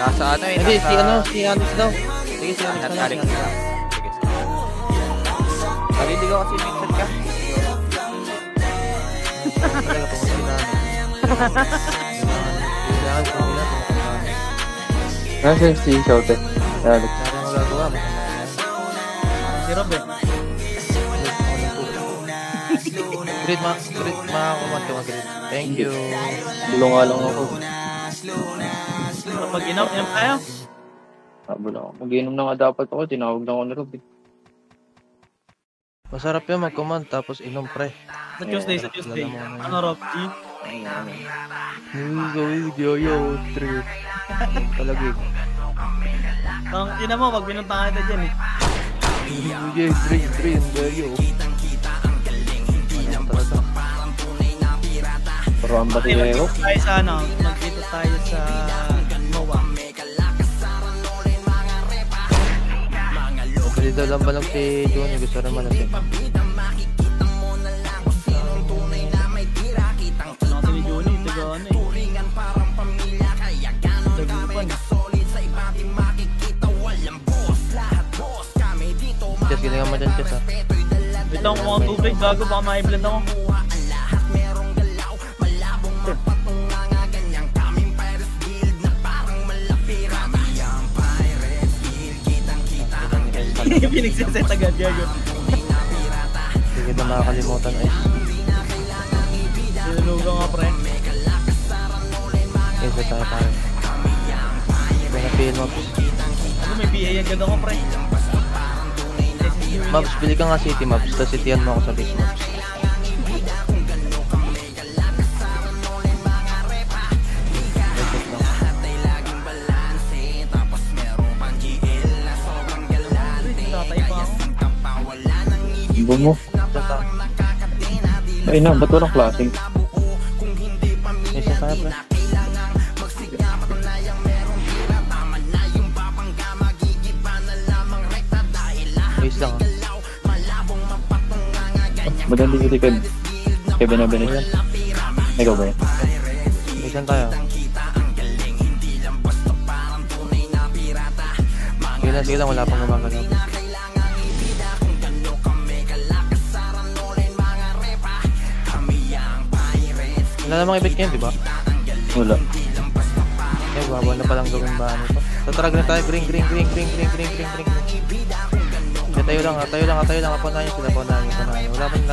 Nasa ano eh. Hindi, si Alex daw. Sige, si Alex na lang. Sige. Naliligaw kasi minsan ka. Talaga pumunta na. Kailangan ko nila. Nasa si Shote. Alex. Kaya magagawa mo. Si Rob eh. Great, makakumat ka mag-great. Thank you. Bulong nga lang ako. Mag-inom tayo. Bulong ako. Mag-inom na nga dapat ako. Tinawag na ako ni Rob. Masarap yun mag-command tapos inom pre. Sa Tuesday. Ano Rob G? Gawin yo trip. Talaga eh. Ang ina mo, pag binunta kita dyan eh. Drink, yo. Pero ang batero. Tayo sa ano, magkita tayo sa MOA. Dito lang ba lang si Johnny? Gusto naman natin. Ano ni Johnny? Taga ano eh. Tagupan. Just ginagawa mo dyan, Just ha. Wait lang kung tubig, gago baka ma-blend ako. Pinagsiset agad, gago. Hindi kita makakalimutan ay. Sinunugan nga pre. Isa tayo tayo. Kaya na-feel maps. Ano may PA agad ako pre. Maps, bili ka nga city maps. Tapos cityan mo ako sa base maps. Ibo mo. Ay na, ba't walang klaseng? Isa tayo pre. Base lang ha. Maganda dito kay Benabenes yan. Ikaw ba yan? Basean tayo. Sige lang, wala pang gumagalaw. Wala namang ibig yan, diba? Wala. Eh, babaw na palang gawin ba ano to? Tatarag na tayo, green. Tayo lang. Paunahin nyo sila. Wala man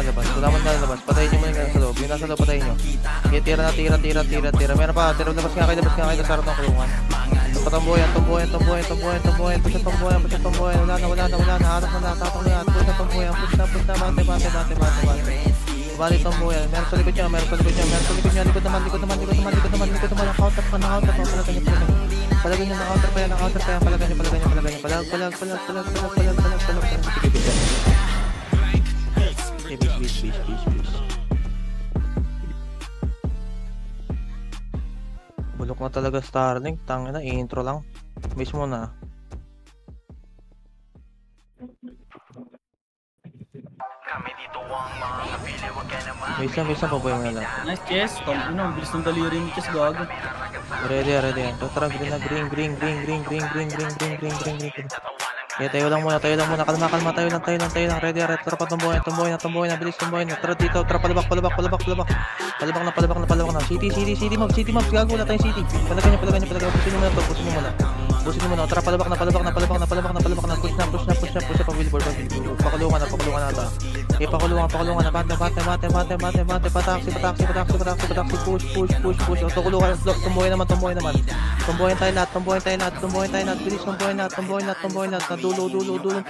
lalabas. Patayin nyo muna yung nasa loob. Yung nasa loob, patayin nyo. Okay, tira. Meron pa, labas nga kayo sa harap ng kulungan. Patambuyan. Wala na. Harap na, tatang na. Push na tambuyan. Bate. Bali tambuyan. Meron sa likod nyo. Likod naman. Counter pa. Palagay nyo na counter pa yan. Palagay nyo. Palag. Sige, please. Bulok na talaga Starlink. Tangina, intro lang. Mismo na. Bisa pa ba yung nila? Nice chess. Bilis ng daliri ni chess gago. Ready yan. Tara, green. Kaya tayo lang muna. Kalma. Tayo lang. Ready. Tara, patumbuhin. Bilis tumbuhin. Tara dito. Tara, palabak na. City mob. Gago, wala tayong city. Palagay niyo. Pusin mo muna. Tara, palabak na. Push na. Pabilibor. Pakulungan na ata. Okay, pakulungan na. Bate. Pataksi. Push. Kulungan. Tumbuhin naman. Tumbuhin tayo lahat. Bilis, tumbuhin lahat. Dulo tumbuhin.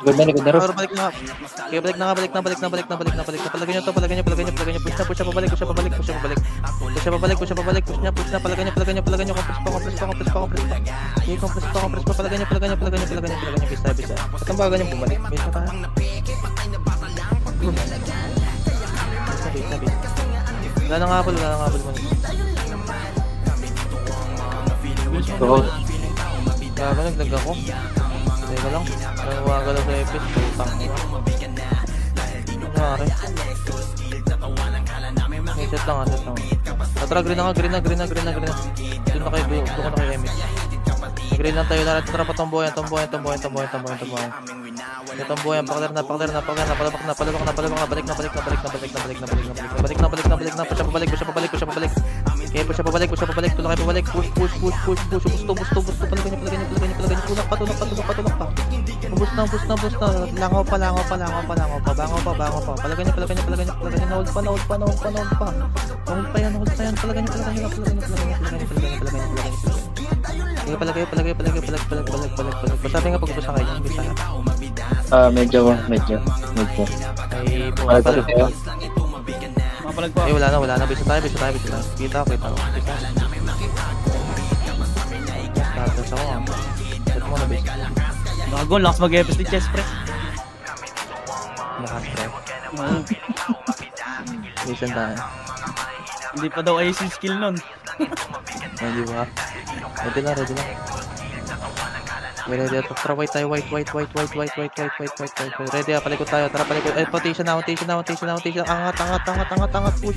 Ganda na. Balik na. Okay, balik na. Palagay nyo. Push na pabalik. Push na. Palagay nyo. Compress pa. Okay, compress pa. Palagay nyo. Bisa. Patambagan nyo bumalik. Bisa tayo. Sabi. Wala nang habol mo. Gago, naglag ako. Teka lang. Nagwagalaw sa epis. Putang mo. Nangyari. Set lang. Tara, green na. Doon na kayo, buko na kayo, Emmett. Nag-rail lang tayo, lahat tropa tomboyan. Tomboyan. Pakler na, palabak na, balik na, push siya pabalik. Okay, push siya pabalik, tulak kayo pabalik, push, gusto, palagay niya, tulak pa. Boost na, langaw pa, bangaw pa, palagay niya, hold pa yan, palagay niya. Sige, palagay. Sabi nga pag-ubusan kayo, bisa na. Medyo. Ay, Wala pa kayo. Mapalag po. Eh, wala na. Bisa tayo. Kita ko. Bisa. Tatas ako. Set mo na, bisa. Bago, lakas mag-EPS ni chest press. Lakas, pre. Bisa tayo. Hindi pa daw ayos yung skill nun. Hindi ba? Ready lang. Ready, tara, white tayo, white. Ready, palikot tayo, tara, palikot. Ay, rotation na. Angat, push.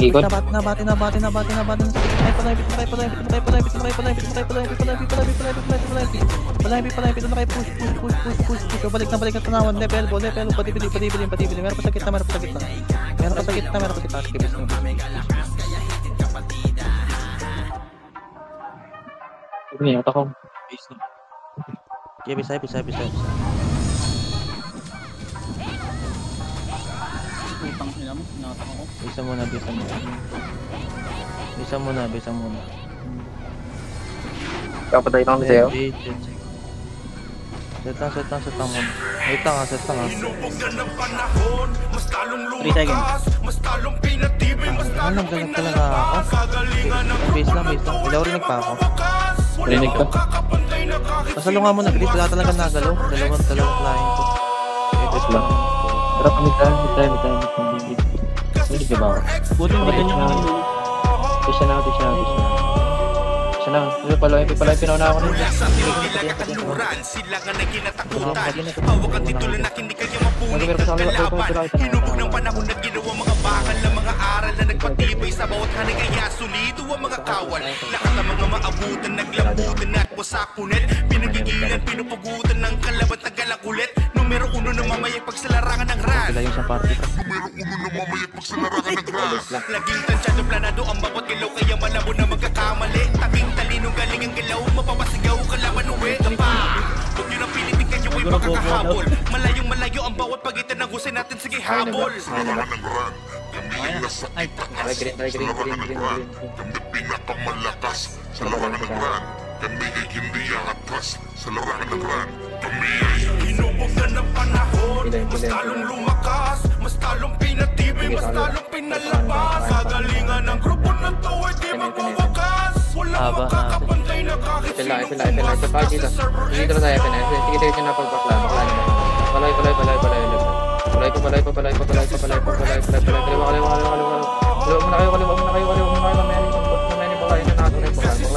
Ikot. Nabati na. Ay, palay, push. Balik na tanawan, left elbow, patibili. Meron pa sa gitna. Sige, bis na. Ini ako. Okay, bisa. Putang ina mo, nakataka ko. Bisa muna. Kapatay lang sa'yo. Set lang muna. Wait lang. 3 seconds. Ano, ganag talaga ako. Base lang. Ilaw rinig pa ako. Rinig ka. Pasalungan mo na, Chris. Wala talaga nagalaw. Dalawang flying ko. Base lang. Tara, kami tayo. Hindi ka ba ako? Buti hindi ganyan yung mundo. Bisa na. Paloy, pinauna ako nito. Sila nga na kinatakutan. Hawakan titulan na hindi kayo mapunit ng kalaban. Hinubog ng panahon na ginawa mga bakal na mga aral na nagpatibay sa bawat hanay. Kaya solido ang mga kawal. Lakat ng mga maabutan, naglabutan at wasakunet. Pinagigilan, pinupugutan ng kalabat na galakulit. Numero 1 na mamayag pagsalarangan ng ran. Sila yung sa party. Numero 1 na mamayag pagsalarangan ng ran. Laging tansyado planado ang bawat galaw. Kaya malabo na magkakamali. Taking talinong galing ang galaw. Mapapasigaw kalaban uwi ka pa. Huwag nyo nang pilitin kayo ay makakahabol. Malayong ang bawat pagitan ng husay natin. Sige habol. Salarangan ng ran. Kami yung nasa itaas. Salarangan ng ran. Kami pinakamalakas. Salarangan ng ran. Kami ay hindi aatras. Salarangan ng ran. Kami ay hinubog na ng panahon. Mas talong lumakas. Mas talong pinatibay. Mas talong pinalabas. Kagalingan ng grupo na to ay di magwawakas. Walang makakapantay na kahit sino pumasok sa server X. Dito tayo, sige tayo na pagpakla. Palay.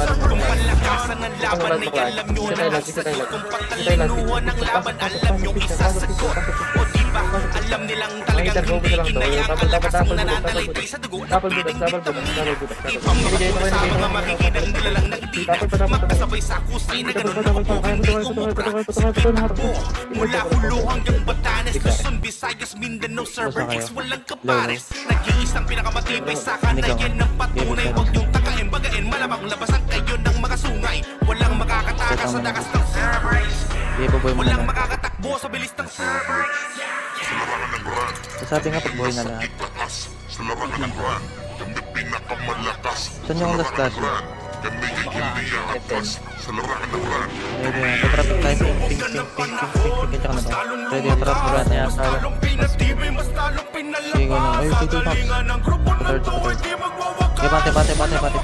Kung malakasan ang laban ay alam nyo na nasagot. Kung pagtalinuhan ng laban alam nyo isasagot. O diba alam nilang talagang hindi kinaya kalakas ang nananalaytay sa dugo at piling dito. Ipamagod sa mga makikinang nila lang nagtita. Magkasabay sa kusay na ganun na ako hindi umubra. Isipin ako mula Hulo hanggang Batanes, Luzon, Visayas, Mindanao, Server X, walang kapares. Nag-iisang pinakamatibay sa kanayan ng patunay. Huwag niyong takain, bagain, malamang labasan kayo ng mga sungay. Walang makakatakas sa dakas ng Server X. Walang makakatakbo sa bilis ng Server X. Salarangan ng ran. Sabi nga pag buhay na lahat. Salarangan ng ran. Kami pinakamalakas. Saan yung last class? Kami ay hindi aatras. Salarangan ng ran. Ready na. Patrapit tayo. Ping. Kaya ka na ba? Ready na. Trap mo rin na yata. Sige ko na. Ay, ito na. Patard. Okay, bate.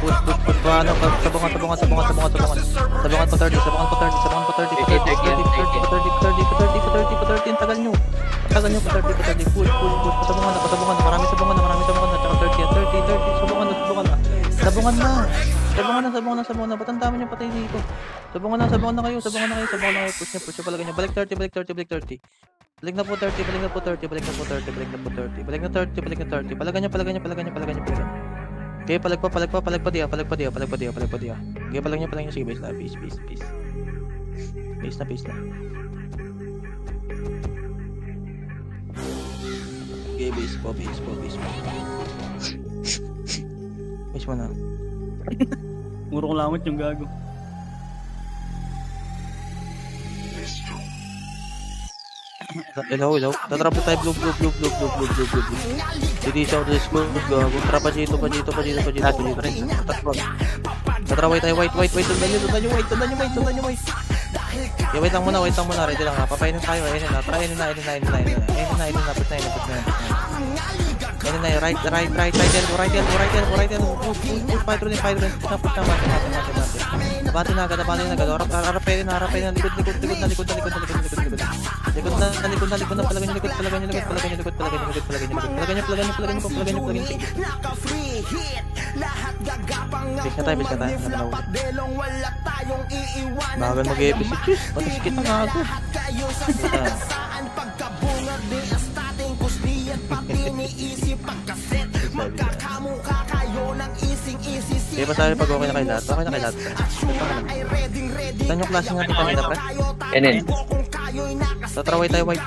Push. Paano? Sabungan. Sabungan pa 30. Tagal nyo pa 30. Push. Pasabungan na. Marami sabungan na. Tsaka 30. Sabungan na. Ba't ang dami nyo patay dito? Sabungan na kayo. Push nyo. Palagay nyo. Balik 30. Balik na po 30. Balik na 30. Palagay nyo. Okay, palag pa dia. Okay, palag niya. Sige, base na. Base na. Okay, base po. Base mo na. Muro ko lamot yung gago. Hello. Tatrap na tayo. Blue. Hindi siya ako school. Tara pa dito. Tatraway tayo. White. Sundan nyo white. Wait lang muna. Ready lang ha. Papainin tayo. Ayun na. Try na. Push na. Right yan. Push. Fight rin. Push na. Bati na agad. Harapin na. Likod na. Likod na. Palagan nyo. Palagan nyo. Bisa tayo. Bagal mag-episode. Cheers. Pati sikit na ako. Di ba sabi pag okay na kay lahat? Saan yung klase natin kanina, pre? NN. Tatraway tayo, white.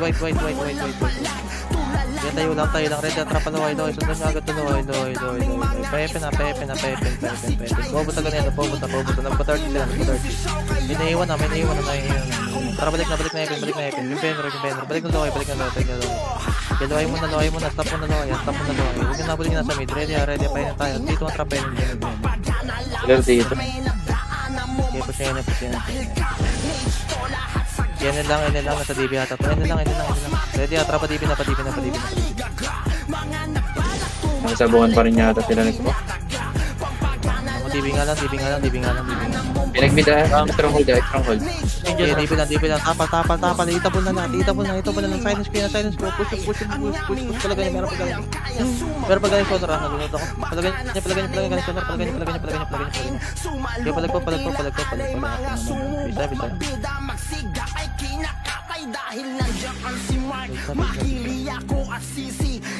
Yan tayo lang. Red, atrapa na white. Sundan nyo agad to. Pepe na. Bobo talaga na yan. Bobo. Nagpa 30 sila. May naiwan na. Tara, balik na. Yung Benro. Balik na low. Loay muna. Stop mo na low. Huwag na nabalik na sa mid. Ready. Pahin tayo. Dito ang trapa yun. Hello, dito. Okay, push na yan. Yan lang. Nasa DB ata. Yan lang. Ready, atrapa DB na. Nasabungan pa rin yata sila nito. DB nga lang. Pinag-mid stronghold. Okay, DB lang. Tapal. Itapon na. Silence ko. Push. Talaga niya. Meron pa galing kontra. Nalunod ako. Palagay niya galing kontra. Palagay niya. Okay, palag ko. Bisa.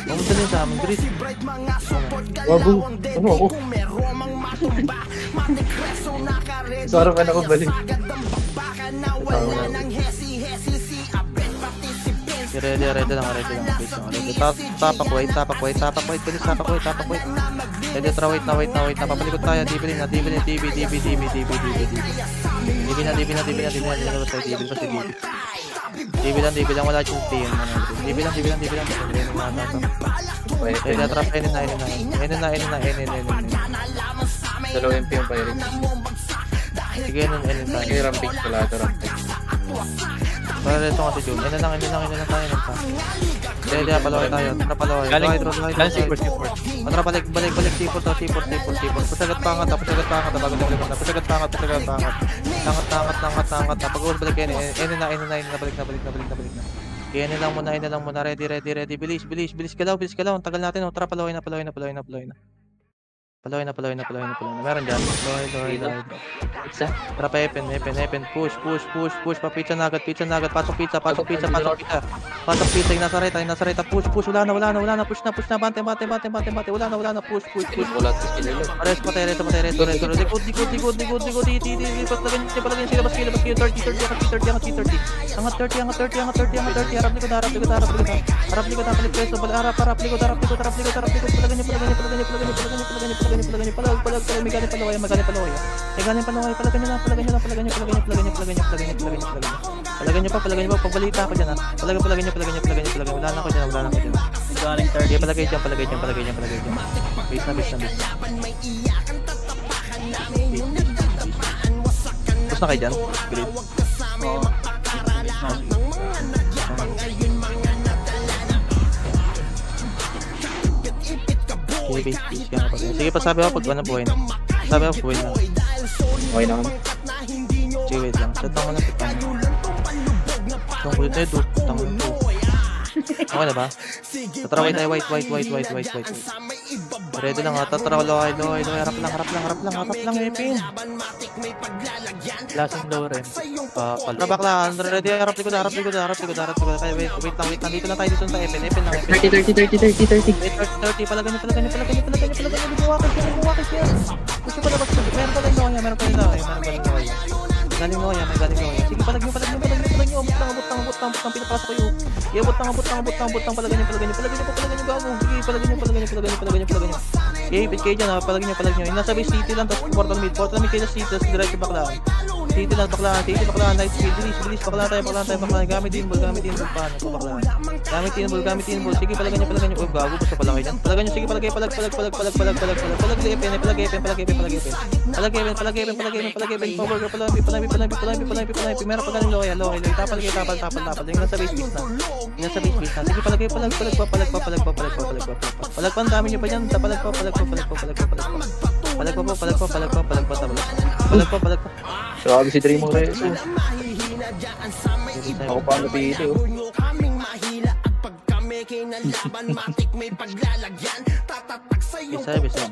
Mamunta din sa amin, Chris. Wabu. Ano ako? Sarap ka na ko balik. Ready lang. Tapak wait. Bilis, tapak wait. Ready, tara, wait na. Papalikot tayo. DB na. DB lang. Wala yung team. DB lang. Ready, tara, N na. Dalawang MP yung pirate. Sige, N tayo. Sige, rampage pala ito, rampage. Para reso nga si Jun. N lang tayo. Ready, palaway tayo. Tara, palaway. Tara, balik. C4. Pasagat pa angat. Bago naglikot na. Pasagat pa angat. Angat. Pag-uwas balik yan. N na. Balik na. Kaya N lang muna. Ready. Bilis. Galaw. Ang tagal natin. Tara, palaway na. Palaway na. Meron dyan. Palaway. Isa. Tara pa Epen. Push. Papizza na agad. Pasok pizza. Pasok pizza. Yung nasa right. Push. Wala na. Push na. Bante. Wala na. Push. Wala sa sila. Ares pa tayo. Likod. Palagyan sila. Bas kilo. 30. Angat 30. Harap likod. Palit preso. Harap likod. Palagyan niyo. May galing palaway. Palagyan niyo pa. Pagbalita ako dyan ha. Palagyan niyo. Wala na ako dyan. Galing 30. Okay, palagay dyan. Base na. Tapos na kayo dyan? Great. Okay, base ka na pa. Sige, pasabi ako pag ano buhay na. Okay naman. Sige, wait lang. Set lang mo na pitan. Itong kulit na ito. Okay na ba? Tatraway tayo white. Ready lang, tatara ko low, harap lang, ipin. Lasing low rin. Palabak lang, ready, harap likod. Kaya wait lang, dito lang tayo dito sa ipin lang. 30, palagan nyo. Buwakis yan. Gusto pa labas, meron pa rin low. Galing mo yan. Sige, palag nyo. Abot lang, pinapasok kayo. Abot lang, palagan nyo, gago. Sige, palag nyo. Ipit kayo dyan, palag nyo. Yung nasa base city lang, tapos portal mid kayo sa city, tapos direct baklaan. City lang, baklaan, night speed, bilis, baklaan tayo. Gamit din ball, paano, baklaan. Gamit din ball, sige, palagan nyo. Gago, gusto pala kayo dyan. Palagan nyo, sige, palag, palag, meron pa galing low, tapal, yung nasa base na. Sige, palagay, palagpan, dami nyo pa dyan, palag pa. Grabe si Dream Reyes. Ako pa napili, oh. Bisa.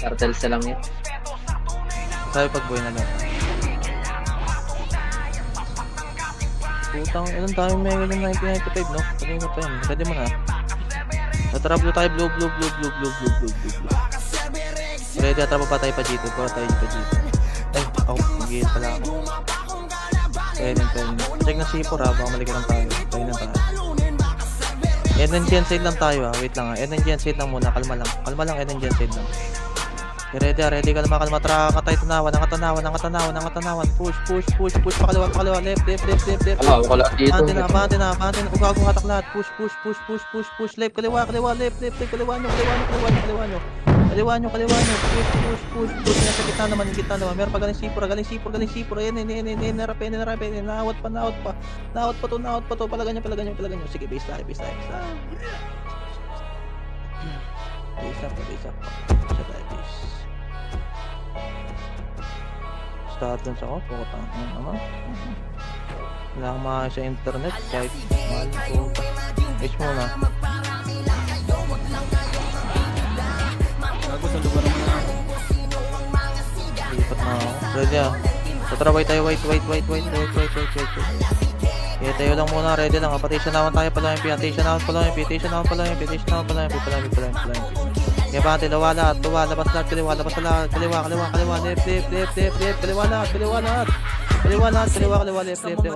Cartels na lang yan. Sabi pag boy na lang. Putang, ilang tayo mega ng 1995, no? Pagay mo pa yan, pwede mo na. Natraplo tayo, blue. Ready, atrapa pa tayo pa dito. Ay, ako, mag-iit pala ako. Pwede. Check na C4 ha, baka maligaran tayo. Tayo na tayo. Energy and side lang tayo ha, wait lang ha. Energy and side lang muna, kalma lang, energy and side lang. Ready, kalma, traka tayo, tanawan, push, pakaliwa, left. Ako lang dito. Abante na, ugago hatak lahat, push, left, kaliwa nyo, push, nasa gitna naman, meron pa galing sipur, ayan, naawat pa to, palagan nyo, sige, base tayo. Base up. Start dun sa ako, pukotang naman. Wala akong makakaya sa internet, kahit mahal ko. H muna. Gago sa lugar mo na. Lipat na ako. Ready ah. Tatraway tayo, wait. Okay, tayo lang muna, ready lang. Patation naman tayo, palampi. Kaya bante, lawala, labas lahat, kaliwa, left, o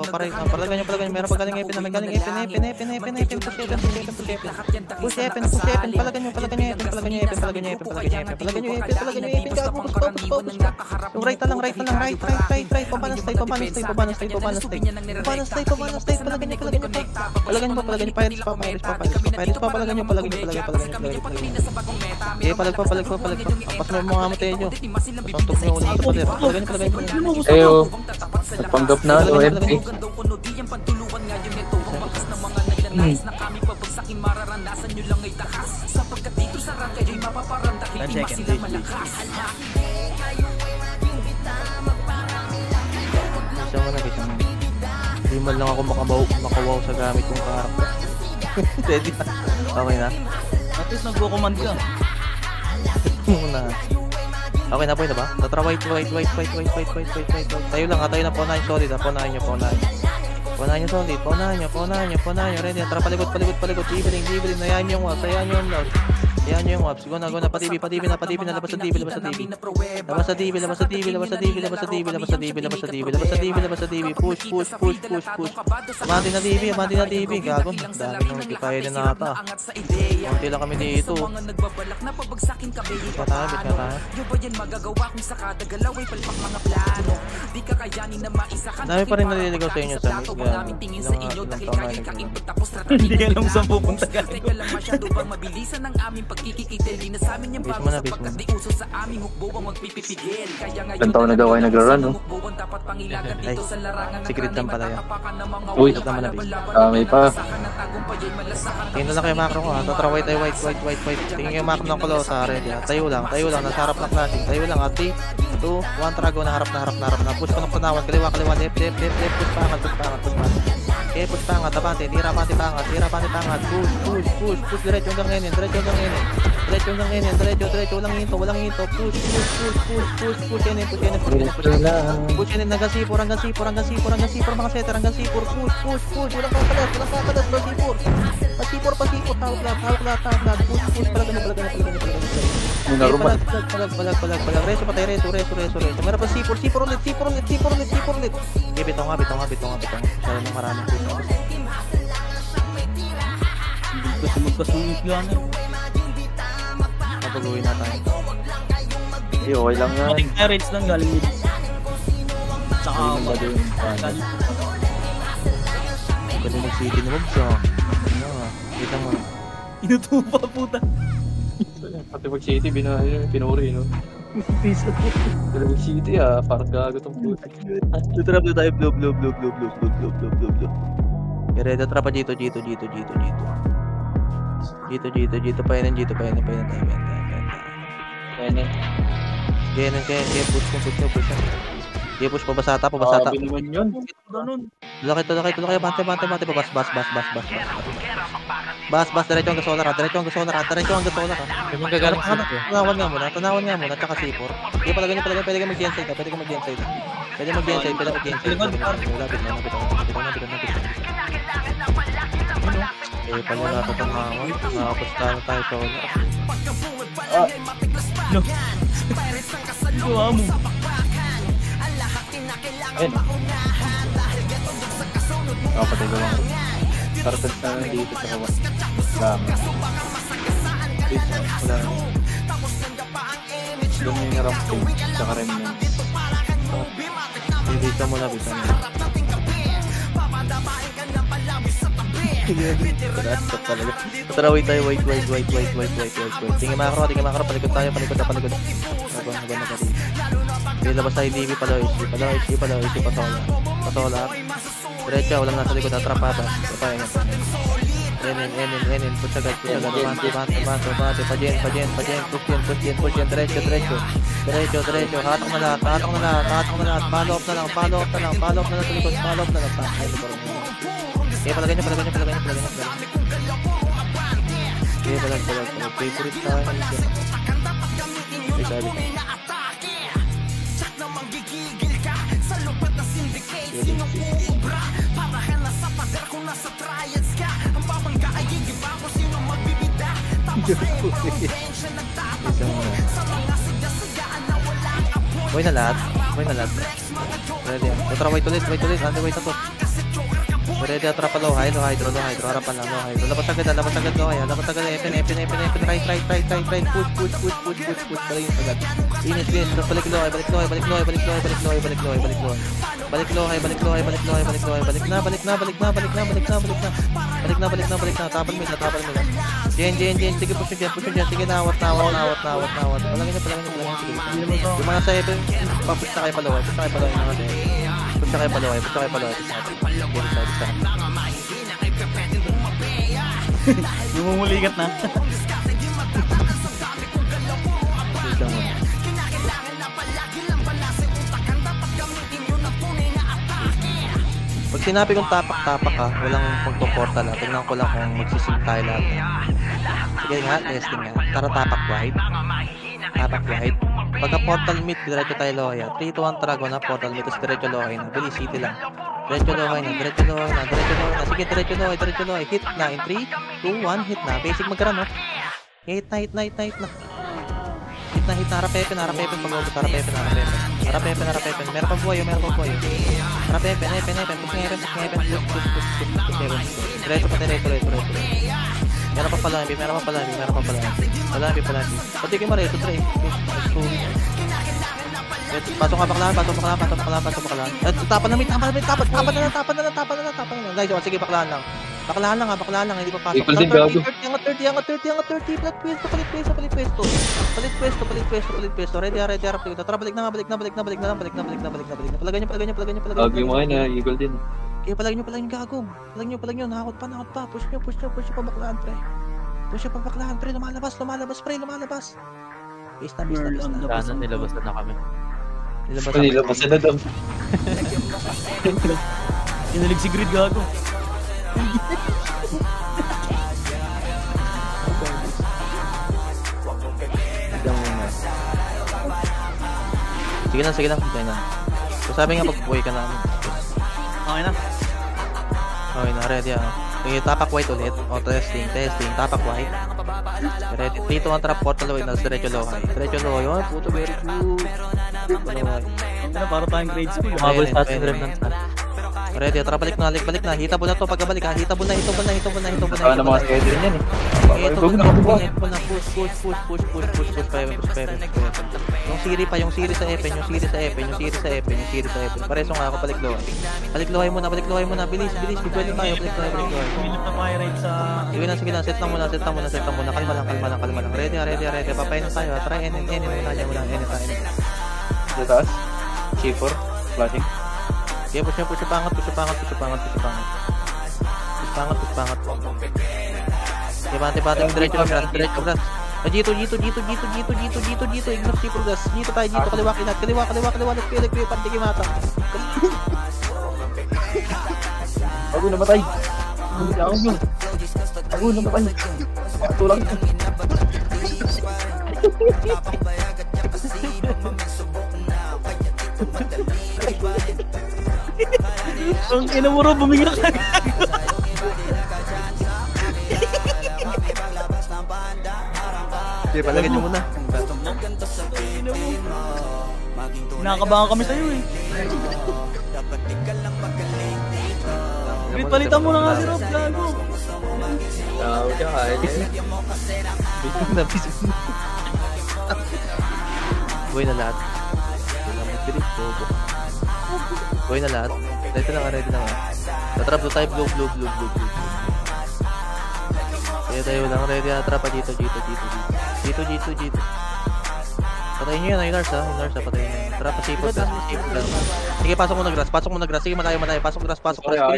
paray, palagan nyo, meron pa galing ipin, push ipin, palagan nyo ipin, right lang, pampanas tayo, palagan nyo, pirates pa, palagan nyo, okay, palag pa. Pas mo mga matay nyo. Pasantok nyo ulit sa pader. Palagan nyo. Ayo. Napanggap na, OMP. Bisa mo na. Hindi man lang ako makawaw sa gamit kong kaharap. Ready na. Okay na. At least nagko-command ka. Muna. Okay na, boy na ba? Tatra, wait. Tayo lang, paunahin, solid ha, paunahin nyo, ready, tara, palikot, dribbling, nayan yung waps, go na, pa-TV na, labas sa TV, push, amante na TV, gago, dami nung kipaya din na ata, konti lang kami dito, bitch ka tayo, dami pa rin naliligaw sa inyo sa Hindi ka alam saan pupunta ka. Ilang taon na daw kayo nagra-run, no? Ay, secret lang pala yan. Uy, may pa. Tingin na kayo macro ko ha. Tatraway tayo white. Tingin yung macro ng kulo sa ready ha. Tayo lang. Nasa harap ng classic. Tayo lang ha. 3, 2, 1, trago na harap na. Push pa ng panawan. Kaliwa. Left. Push pa. Okay, push pangat, abante, tira pangat, pangat, push, diretso hanggang enen, diretso, walang hinto, push, enen, hanggang sipor, mga setter, hanggang sipor, push, walang kakalas, pasipor, hawak lahat, push, palagay. Palag, reso, patay, reso, meron pa sipor ulit, bitaw nga, masyado nang maraming push. Kasi magkasungit yan. Mapaguhin na tayo. Okay lang yan. Mating Pirates lang galing yun. Tsaka Hindi ba din? Pwede mag-city na mag-so. Kita mo. inutupa puta. Pati mag-city, pinuri, no? Piso. Pero mag-city, parang gago tong puti. Tutrap na tayo, blue. Ready, trapa dito. Payanin tayo. Kaya, push mo. Kaya push, pabasata. Sabi naman yun. Tulaki, bante, bas. Bas, diretso hanggang solar. Yung gagaling sa ito. Tanawan nga muna, tsaka sipor. Hindi pala ganyan, pwede ka mag-genside. Pwede mag-genside. Lapit na. Eh, pala natatangawan. Nakapusta na tayo sa solar. No. Gawa mo. Ayun. Kapatay ko lang. Kartad na dito sa kawan. Wala. Doon yung ramping. Tsaka rin yun. Bisa mo na. Tara, wait tayo, wait. Tingin makro, palikod tayo. Habang. Okay, labas tayo, DB pala, HP pasola. Diretso, walang nasa likod, atrapata. Enen, push agad, bante, push yan, diretso, hatak na lahat, follow up na lang sa likod, Okay, palagay niya. Okay, palag. Favorite tayo. Sabi. Boy na lahat. Ready. Putra, wait ulit. Wait na to. Ready, trap low, hydro, harapan lang, low, hydro. Labas agad, low, labas agad, epen, right, push, balagin agad. Inis, balik low, balik low, balik na, tapal mo na. Jen, sige, push nyo dyan, sige, nawat. Palagin nyo, sige. Yung mga sa epen, papush na kayo palaway, push na kayo palaway. Lumumuligat na. Pag sinabi kong tapak ka, walang pagpo-portal ha. Tingnan ko lang kung magsising tayo lahat. Sige nga, testing nga. Tara, tapak wide. Pagka portal mid, diretso tayo Loya. 3-2-1 Dragon na portal mid, tapos diretso Loya na. Bilis, city lang. Diretso Loya na. Sige, diretso Loya. Hit na in 3, 2, 1, hit na. Basic magkaroon, no? Hit na. Hit na. Harap Pepe, pag-ubos. Harap Pepe. Meron pa buhay. Harap Pepe. Push ngepen. Diretso pa. Meron pa pala. Palambi. Pati kayo mareso, Trey. Pasok ka baklaan. Tapan na. Guys, sige, baklaan lang. Hindi pa pasok. 30, palit pwesto. Ready, harap. Tara, balik na. Palagay nyo. Lagi mo na, eagle din. Kaya palagay nyo, gago. Palagay nyo, nakakot pa. Push nyo, pa baklaan, pre. Lumalabas, pre. Basta. Sana nilabasan na kami. Nilabasan na daw. Kinalig si Grid gago. Sige lang. Sige na. So sabi nga pag-buhay ka namin. Okay na. Okay na, ready ah. Sige, tapak white ulit. O, testing. Tapak white. Ready. 3, 2, 1, trap, portal white. Diretso low high. Yun, puto, very good. Ano, para tayong grade school. Mabul sa ating remnants na. Ready, tara, balik na. Hitable na to pagkabalik ha. Hitable na. Saka na mga schedule yan eh. Hitable na. Push. Yung siri sa Epen. Pareso nga ako, balik low muna. Bilis. Bigwali tayo, balik low. Minute na pirate sa... Sige na. Set lang muna. Kalma lang. Ready. Papayin na tayo. Try N muna. Sa taas. C4. Flashing. Sige, push pangat. Push pangat. Bante, diretso gas. Dito. Ignore C4 gas. Dito tayo, kaliwa. Pantigin mata. Ako namatay. Tulang. Ang ina mo ro, bumingak ka. Sige, palagyan nyo muna. Nakakabahan kami sa'yo eh. Grit, palitan mo na nga si Rob, gago. Buhay na lahat. Buhay na lahat. Ready na nga. Tatrap do tayo, blue. Kaya tayo lang, ready na. Trapa dito. Dito. Patayin nyo yan, yung Lars ha. Patayin nyo. Trapa, sipot. Sige, pasok mo na grass. Sige, malayo. Pasok grass. Pasok grass.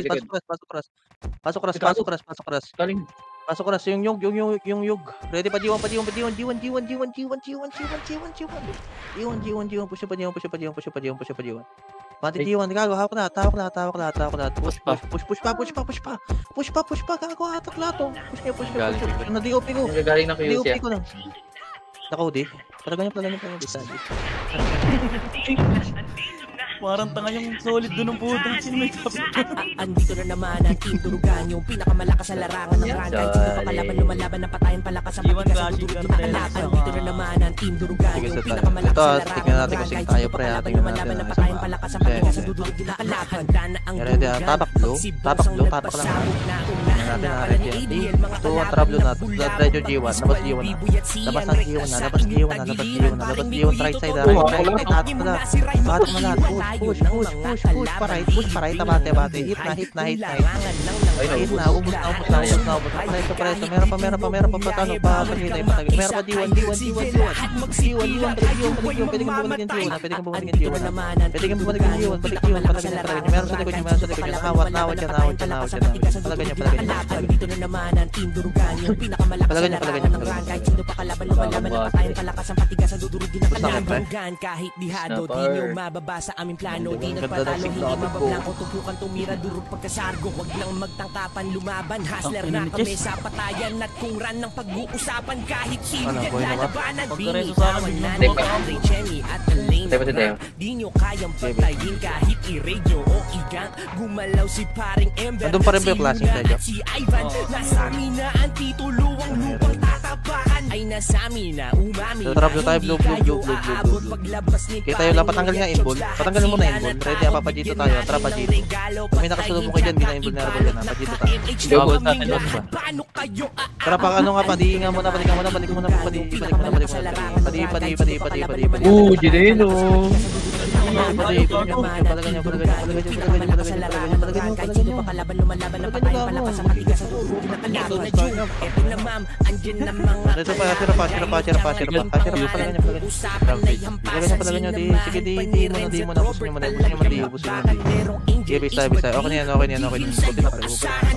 Galing. Pasok grass. Yung yug. Ready pa, G1. Push pa, G1. Mati G1, gago, hawak lahat. Push pa. Gago, hatak lahat. Push nyo. Na-DOP ko. Galing na QC. DOP ko lang. Naka-UD. Palagan nyo. Parang tanga yung solid doon ng putang sinmay tapos. Andito na naman ang Team Durugan, yung pinakamalakas sa larangan ng rangan. Sino pa kalaban, lumalaban ng patayan, palakas ang patigas sa dudurog ng kalatan. Andito na naman ang Team Durugan, yung pinakamalakas sa larangan ng rangan. Sino pa kalaban, lumalaban ng patayan, palakas ang patigas sa dudurog ng kalatan. Ang Durugan, tapak blue lang. Ito ang trablo na. Diretso G1. Labas ng G1 right side. Batok na lahat. Push pa right, tabate. Hit na. Ubus na. Preso. Meron pa patano pa pagkitay patagin. Meron pa D1. Pwede kang bumalik ng G1. Balik G1. Meron sa likod niya. Nawat dyan. Palagay niya. Andito na naman ang Team Durugan, yung pinakamalakas sa larangan ng rangan. Kahit sino pa kalaban, lumalaban ng patayan, palakas ang patigas sa dudurog ng kalatan. Kahit dihado, di nyo mababasa aming plano. Di nagpatalo, hindi mabablangko. Tupukan tumira, durog pagkasargo. Huwag lang magtangkapan, lumaban. Hustler na kami sa patayan at kung ran ng pag-uusapan. Kahit sino yan lalabanan. Binitawan na ng Andre, Jenny at Elena. Di nyo kayang patayin kahit i-radio o igang. Gumalaw si paring Ember. Andun pa rin ba yung klaseng medyo? Si Ivan, nasa amin na ang titulo, ang lupang tatapakan ay nasa amin na umami. So, trap tayo, blue. Kaya tayo lang, patanggal nga inbol. Patanggal mo na inbol. Ready, papadito tayo. Trap pa dito. Kung may nakasulong mo kayo dyan, di na inbol na rebol yan. Padito tayo. Trap, ano nga pa, di nga muna, balik mo na. Gineno. Ito na ma'am, andyan na mga Palagay nyo. Sige, di mo na. Busin nyo. Sige, bisa. Okay na yan. Kunti na pala.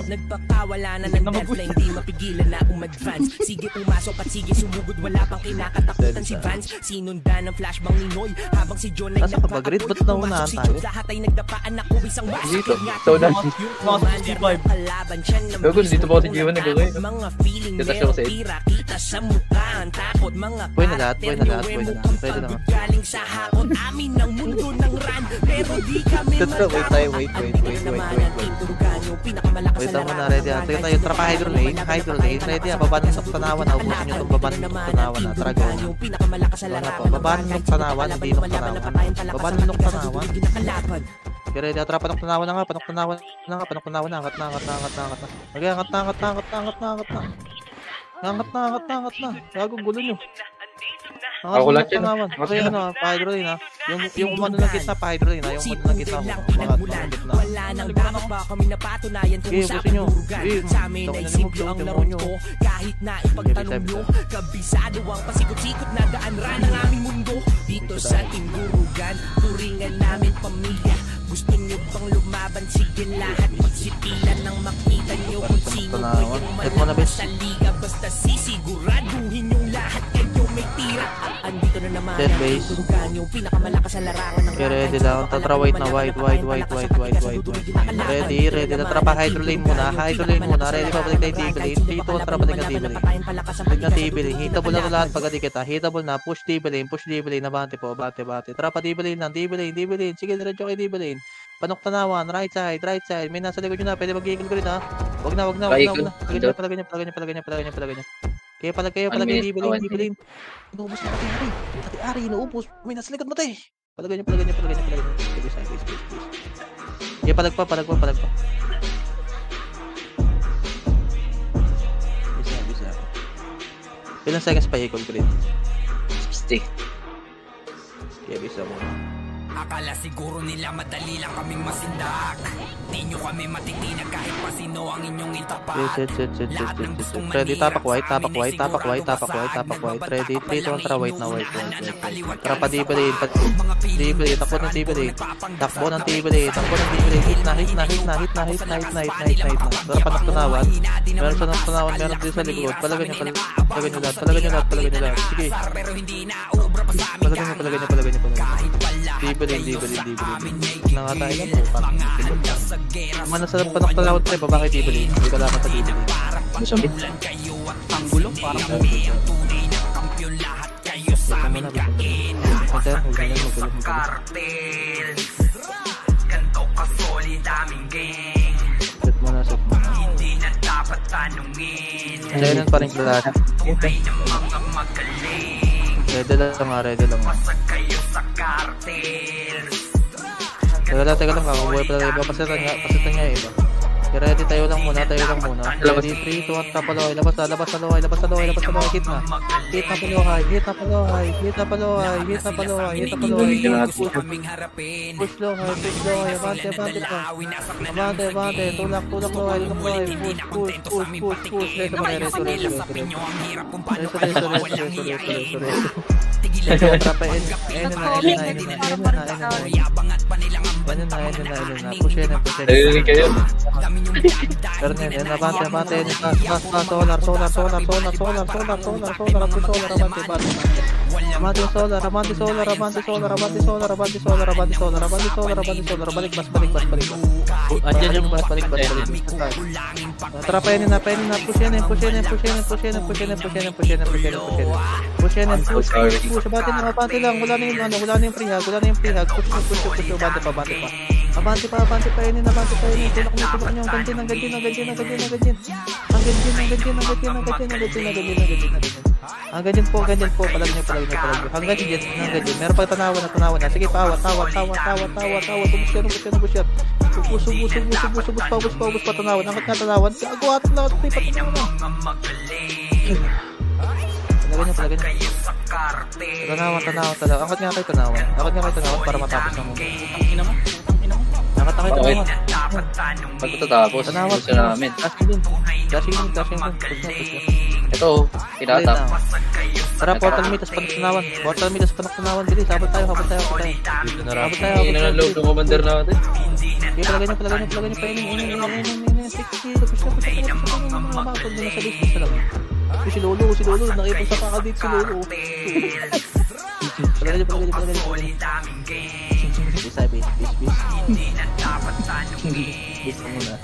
Nagpakawala na ng deadline, di mapigilan na umadvance. Sige pumasok at sige sumugod, wala pang kinakatakutan si Vance. Sinundan ng flashbang ni Noy habang si John ay nagpapagrid. Ba't naunahan tayo? Lahat ay nagdapaan ako isang Dito. So, dito po si G1 nag-uwi. mga feeling Kita siya ko sa tira kita sa mukha ang takot mga Pwede na lahat. Pwede na. galing sa hakot amin ng mundo ng ran pero di kami Wait. Wait lang muna, ready na. Sige tayo, trapa hydro lane, ready na. Babaan ng tanawan na, ubusin nyo itong babaan ng tanawan na. Tara, go na. Babaan ng tanawan, hindi ng tanawan. Babaan ng tanawan. Okay, ready na. Tara, panok tanawan na nga. Angat na. Okay, angat na. Gagong gulo nyo. Ako lang yan. Okay, pa-hydro lane ha. Yung umano ng kitna, pa-hydro lane ha. Yung umano ng kitna, wala nang dapat ba kami napatunayan kung sa pulugan sa amin ay simple ang laro ko kahit na ipagtanong nyo kabisado ang pasikot-sikot na daan ran ang aming mundo dito sa Timburugan turingan namin pamilya gusto nyo bang lumaban sige lahat magsipilan nang makita nyo kung sino ba yung malakas sa liga basta sisiguraduhin yung lahat kayo may tira andito na naman ang Timburugan yung pinakamalakas sa larangan ng okay, ready lang. Tatra, wait na. Wide. Ready na. Tara pa, hydro lane muna. Ready pa, balik na yung TV lane. Dito, tara, balik na TV lane. Balik na TV lane. Hitable na lahat pagkadikit ha. Hitable na. Push TV lane. Nabante po. Bate. Tara pa, TV lane lang. TV lane. Sige, diretso kay TV lane. Panok tanawan. Right side. May nasa likod nyo na. Pwede mag-eagle ko rin ha. Wag na. Palagay niya. Kaya palagay TV lane. Inuubos na Ate Ari. Inuubos. May nasa likod mo tayo. Palagay niya. Space. Kaya palag pa. Bisa. Ilang seconds pa i-call ko rin? 60. Kaya bisa mo. Akala siguro nila madali lang kaming masindak. Di nyo kami matitinag kahit pa sino ang inyong itapat. Lahat ng gustong Ready, tapak white. Ready, 3, 2, 1, tara white na. Tara pa D-Blade. Takbo ng D-Blade. Takbo ng D-Blade. Hit na. Tara pa naktunawan. Meron sa naktunawan, meron dito sa likod. Palagay nyo lahat. Sige. Palagay nyo. D-Blade. Nangatay na po. Mana sa panaktalawad tayo, babakit D-Blade. Hindi ka dapat sa D-Blade. Ang gulong parang ganto ka solid aming gang. Set mo na. Hindi na dapat tanungin. Ganyan pa rin klase. Tunay na mga magaling. Ready lang. Pasag kayo sa cartel. Teka lang, kakabuhay pala iba. Pasitan niya iba. Ready, tayo lang muna. Ready, 3, 2, 1, tapaloy. Labas na lohay. Hit na palohay. Push lohay. Abante pa. Tulak lohay. Push. Reto. Trapa, push yan. Kayo. Pero nene, abante, solar, balik, balik. Andiyan yung balik. Trapa yan na, push yan, push yan, abante lang, wala na yung prehag, push, abante pa, yan, tulak niyo, ang ganyan. Ang ganyan po, palagi niyo. Hanggang dyan. Meron pa tanawan na. Sige, tawat. Ubus yan. Ubus pa tanawan. Angkat nga tanawan. Agawa at lahat, patanawan. Palagay niyo. Tanawan. Angkat nga kayo tanawan para matapos na muna. Angkat na kayo tanawan. Pagkatapos, Tanawan. gusto namin. Dashing din. Push na. Ito, tinatap. Tara, portal meet, tas panaksunawan. Portal meet, tas panaksunawan. Bilis, habol tayo. Dito na rin. Hindi na ng loob ng commander natin. Okay, palagay niyo. Mapapag mo na sa list sa lang. Si Lolo, nakipag sa kakal dito si Lolo. Palagay niyo. Sabi, bis. Bis mo muna.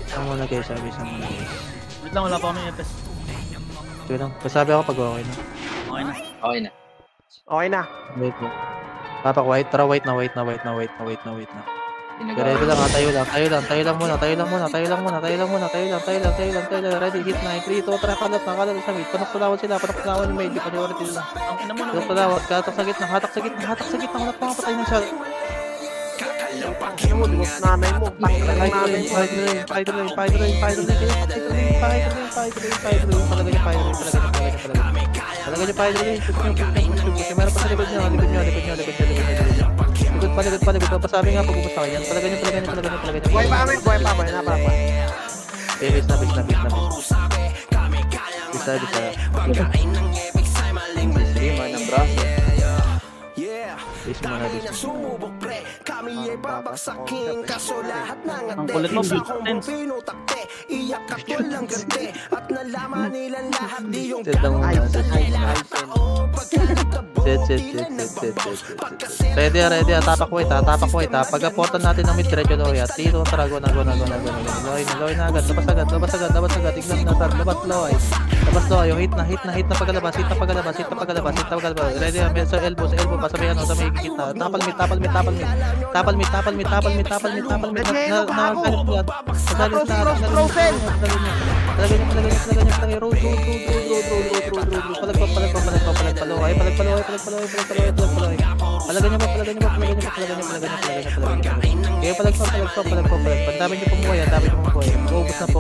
Isang muna guys, sabi isang muna guys. Wait lang, wala pa kami FS. Sige lang, sabi ako pag okay na. Okay na. Okay na. Okay na. Wait mo. Papak white, tara white na. Ready lang, tayo lang muna. Ready, hit na, 3, 2, tara, kalat na sa mid. Panakulawan sila, yung medyo, priority nila. Ang ina mo na. Panakulawan, hatak sa gitna, wala pa patay ng shot. Lumos nanay mo. Tangin ng nanay mo. Fighter lane. Palagay niyo fighter lane. Push. Meron pa sa likod niya. Likod pa. Pasabi nga pag-ubos sa kanya. Palagay niyo. Buhay pa kami. Napapa. Bis na. Sige, man ang braso. Bis mo na. Sumubok pre, kami ay babagsakin. Kaso lahat ng Ang kulit mo, sa Blue kong pinutakte. Iyak at walang garte. At nalaman nilang lahat di yung Set lang muna. Ready. Tapak white. Pag-aportan natin ng mid-range low ya. Tito, tara, go na. Loy na agad. Labas agad. Tignan na, labas low ay. Yung hit na pagalabas. Ready, sa elbow. Pasabihan sa may kita. Tapal mid. Palagay niyo ba? Kaya palagpag. Dami niyo pumuhay. Ubus na po.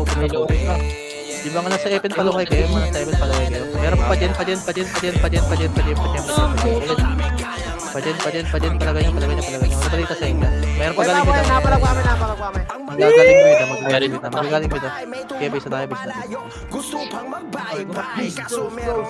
Di ba nga nasa Epen palukay kayo? Meron pa dyan. Palagay niyo. Wala balita sa inyo. Meron pa galing dito. Napalag kami. Magaling dito. Kaya bisa tayo. Gusto pang magbay-bay. Kaso meron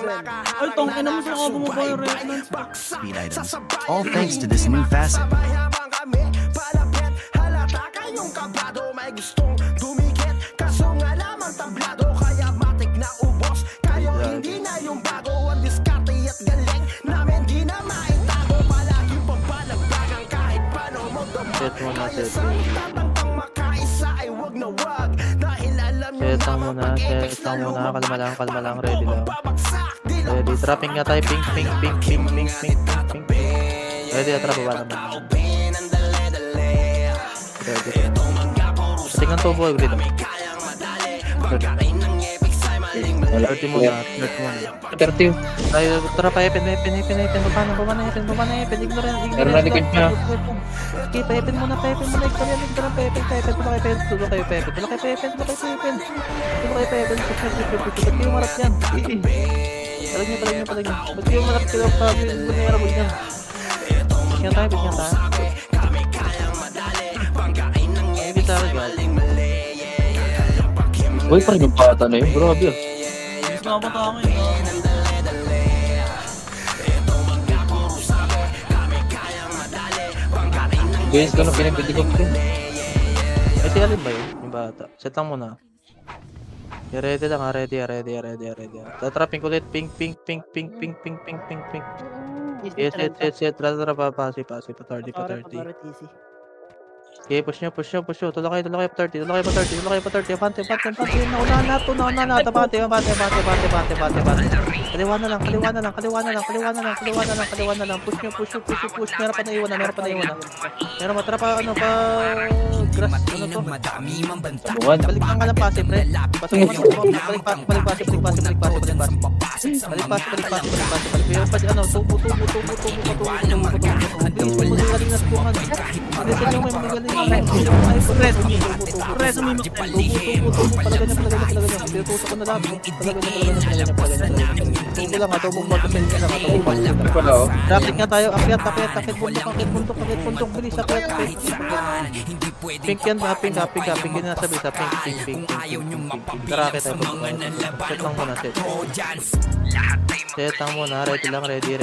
Ay, tong ina mo sa ako bumaba yung resonance. speed items. All thanks to this new facet. Habang kami palapit, halata kayong kabado. May gustong dumikit, kaso nga lamang tablado. Kaya matik na ubos, kayo hindi na yung bago. Ang diskarte at galing namin di na maitago. Palaging pagbalagbagan kahit paano mo Set mo na, set. Tatang makaisa ay wag na wag. Dahil alam nyo Set muna. Kalma lang. Ready lang. Ready, trapping nga tayo. Pink. Ready, trap ba naman? Ready. Tingnan to boy, ulit. 30 muna. 30. Tayo, tara pa, Epen. Baba na, Epen. Ignore. Meron na likod niya. Okay, pa-Epen muna. Ignore pa-Epen. Tulo kayo, Epen. Ba't kayo marap yan? Palag niya. Ba't kayo marap kayo? Bunyarabog yan. Bigyan tayo. Ay, bisa ka galing. Uy, parang yung bata na yun. Grabe ah. Bilis nga ba tayo ngayon? Guys, gano'n pinagpitigok ko. Ay, si Alin ba yun? Yung bata. Set lang muna. Ready lang ha. Ready. Tatrapping ulit. Pink. Yes. Tara pa. Pasi. Pa 30. Okay, push nyo. Tulak kayo pa 30. Pante. Naunahan na to. Pante. Kaliwa na lang. Push nyo. Meron pa naiwan na. Meron pa, tara pa, grass, ano to? Buwan. Balik ka nga ng pase, pre. Balik pase. Tubo. Galing na tubuhan. Hindi sa inyo may magaling. Press, umimak. Palagan niya. Tinutusok ko na lahat. Palagan niya. Tubo lang, atubong mag-send ka lang. Traffic nga tayo, akyat, bundok, bilis, akyat. Pink yan, pink yun na sabi sa pink. Tara, kita ito. Set lang muna, set. Set lang muna, ready lang, ready.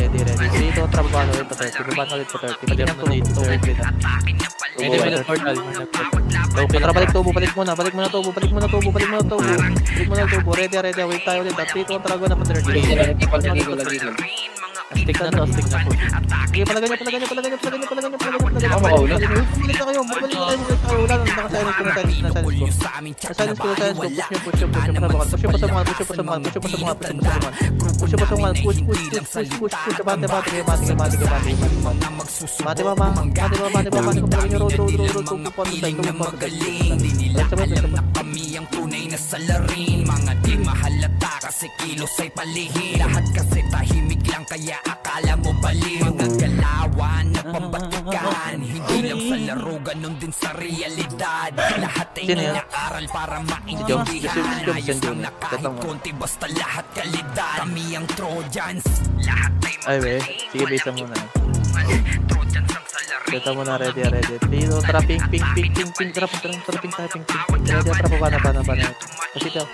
Dito, trababano ulit pa 30. Babano ulit pa 30. Pagyan ng 280. Hindi mo na portal. Tara, balik muna tubo. Ready. Wait tayo ulit. At dito, tarago na pa 30. Stick na to. Sige, palagan niya. Bumalik na kayo. Wala nang nakasilence ko. Nasilence ko. Push nyo. Push pa sa mga. Bate. Kami ang tunay na salarin. Mga di mahalata kasi kilos ay palihim. Lahat kasi tahimik lang kaya akala mo baliw. Mga galawan na pambatikan. Hindi lang sa laro, ganun din sa realidad. Lahat ay inaaral para maintindihan. Ayos lang na kahit konti basta lahat kalidad. Kami ang Trojans. Lahat ay sige, base muna. Kita mo na, ready. Dito, tara, pink. Tara, pink tayo. Ready, tara, pabana. Kasi ikaw.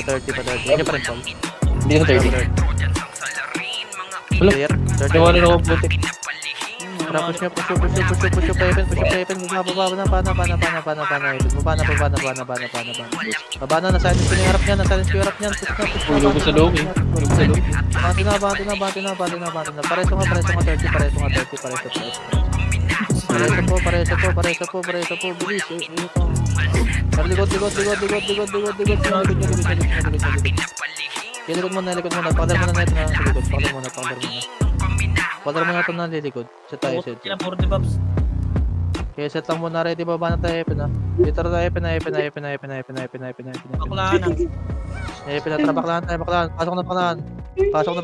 Pa 30. Hindi pa rin, Paul. Hindi sa 30. Player, 30. Nawalan ako putik. Tara, push nyo, pa Evan. Baba na. Babana na, silence ko yung harap niyan. Push Ulo ko sa loob eh. Bati na. Pareso nga 30. Pareso po. Bilis. Likod. Likod muna. Pakadar muna na ito sa likod. Pakadar muna ito na lilikod. Set tayo, set. Okay, set lang muna. Ready, baba na tayo. Epen na. Dito na tayo, Epen na. Baklahan na. Epen na, baklahan tayo. Pasok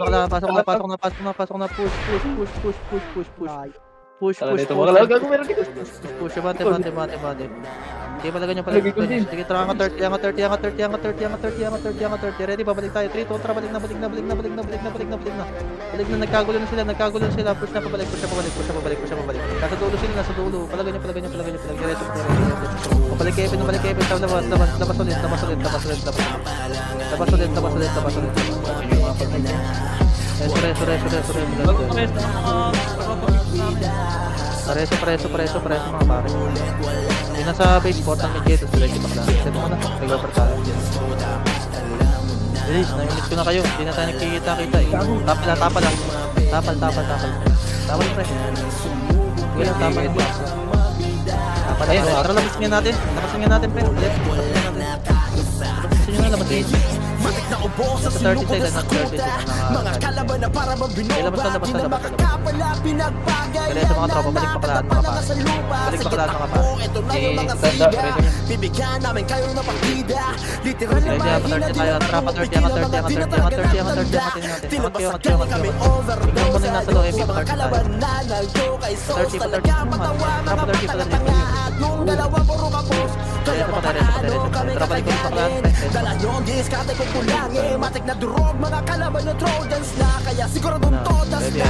na. Push. Bate. Sige, palagan nyo. Sige, tara nga 30. Ready, babalik tayo. 3, 2, tara, balik na. Balik na, nagkagulo na sila. Push na, pabalik. Nasa dulo. Palagan nyo. Diretso. Pabalik kayo, labas ulit. Preso mga pare. Yung nasa base port ang medyo diretso pa lang. Set mo na, nag-over tayo. Bilis, na-unit ko na kayo. Hindi na tayo nagkikita. Tapa lang. Tapal pre. Sige lang, tapal. Tara, labasin nga natin pre. Labasin nyo na. matik na ubo sa sinukulas sa kuta. Mga kalaban na para mabinong Hindi na makakapala pinagbagay lang na napapalanga sa lupa. Sige takbo, ito na yung mga siga. Bibigyan namin kayo ng partida. Literal na mahina di na Tinabasakyan kami overdose. Sa mga kalaban na nagtokay sauce. Talaga matawa mga pagtatanga at yung dalawang puro kapos. Kaya papaano kami kakayanin. Dala nyo ang diskate kung kulangin. Matik na durog mga kalaban ng Trojans na. Kaya siguradong todas na.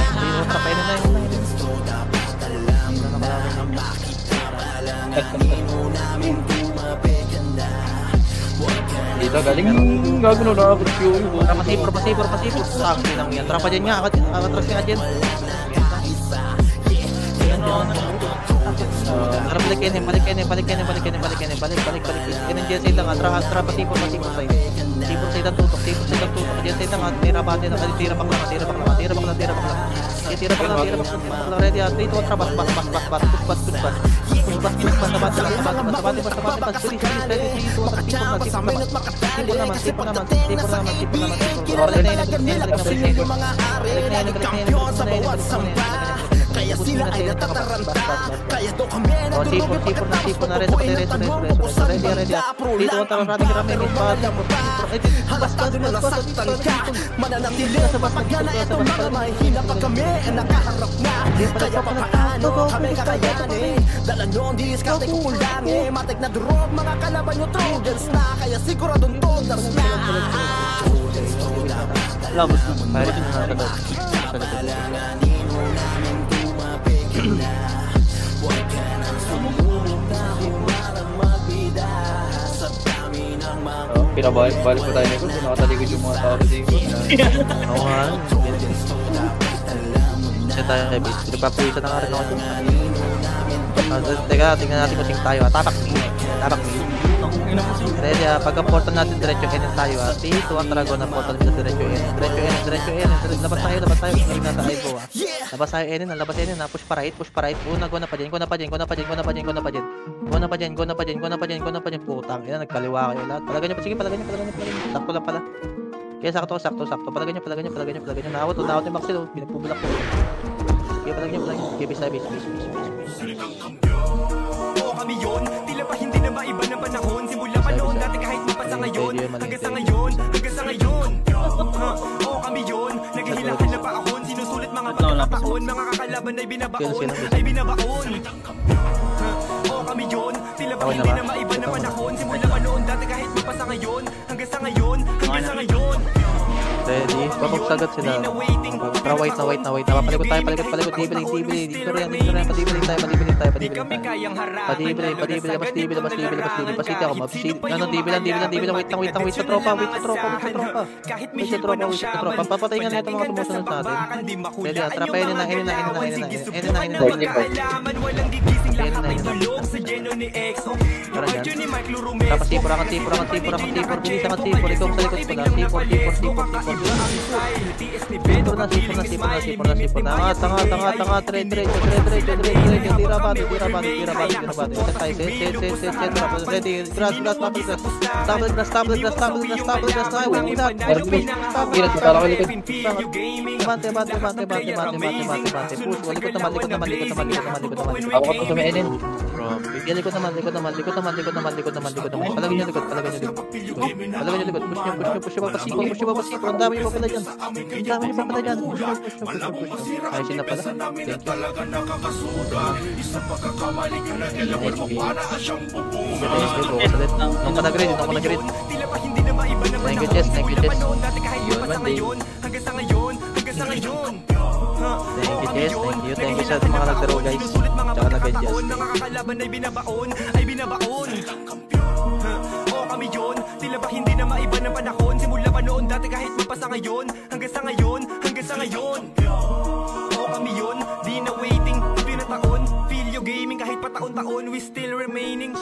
Gusto dapat alam na makita pa lang ang mo namin pumapaganda. Dito galing ang gagano na presyo. Pasipor. Sakti lang yan. Trapa dyan nga. Akatras nga dyan. Tara, balik kayo. Balik. Ganun dyan side lang. Atra, pasipor side. Pasipor side ang tutok. Dyan side lang. Tira back lang. Tira back lang. Ready, dito. Atra, bas. Kaya Push sila na ay sila, natataranta bas. Kaya to kami Oh, nadurog sipon na rin, ready. Dito ang tararating rami, may spot. Halastado na nasaktan ka Mananatili mapagana itong mga mahihina pa kami Nakaharap na Kaya papaano kami kakayanin Dala nung diskarte kong kulangin Matik na drop mga kalaban nyo Truders na Kaya siguradong toders na Labos na. Pirates na nasa Pinabalik pa tayo nito. Nakatalikod yung mga tao dito. Oo nga. Siya tayo kay base. Pinagpapuwisan na nga rin ako. Teka, tingnan natin kung sing tayo. Tapak me. Ready pagka-portal natin diretso N tayo T2 ang Dragon na portal nila diretso N. Diretso N. Labas tayo. Ngayon nasa Ivo Labas tayo N. Labas N. Push pa right. Una, go na pa dyan. Putang ina, nagkaliwa kayo lahat. Palagan nyo pa. Sige, palagan nyo. Sakto lang pala. Kaya sakto. Palagan nyo. Nawat yung Maxil. Pinagpubulak ko. Kaya palagan nyo. Kaya base. Oo kami yun, tila pa hindi na maiba ng panahon. Simula pa noon dati kahit mapasa ngayon. Hanggang sa ngayon Oo kami yun, naghihilakan na paahon. Sinusulat mga pagkakataon, mga kakalaban ay binabaon. Oo kami yun, tila pa hindi na maiba ng panahon. Simula pa noon dati kahit mapasa ngayon. Hanggang sa ngayon Ready? Papagsagat sila. Para white na. Papalikot tayo. Dibili. Dito rin. Padibili tayo. Pasiti ako. Ano, dibili. Wait sa tropa. Papatay nga na itong mga tumusunod sa atin. Ready? Atrapayin na. Tara dyan. Tapos sipor. Bilisan ka sipor. Ikaw sa likod pala. Sipor. Sipor na. Tanga. Diretso. Tira bati. Ready. Grass. Tablet grass. Bante. Push. Likod naman. Ako pa sumainin. Likod naman. Palagay niyo likod. Push nyo. Ang dami nyo pa pala dyan. Ayusin na pala. Thank you. Nung ka nag-read. Thank you, Jess. Thank you, Jess, sa mga naglaro, guys. Tsaka nag-adjust. Mga kakalaban ay binabaon. Oo kami yun, tila ba hindi na maiba ng panahon. Simula pa noon dati kahit mapasa ngayon. Hanggang sa ngayon. Oo kami yun, di na waiting. Ito na taon, feel you gaming. Kahit pa taon-taon, we still remaining.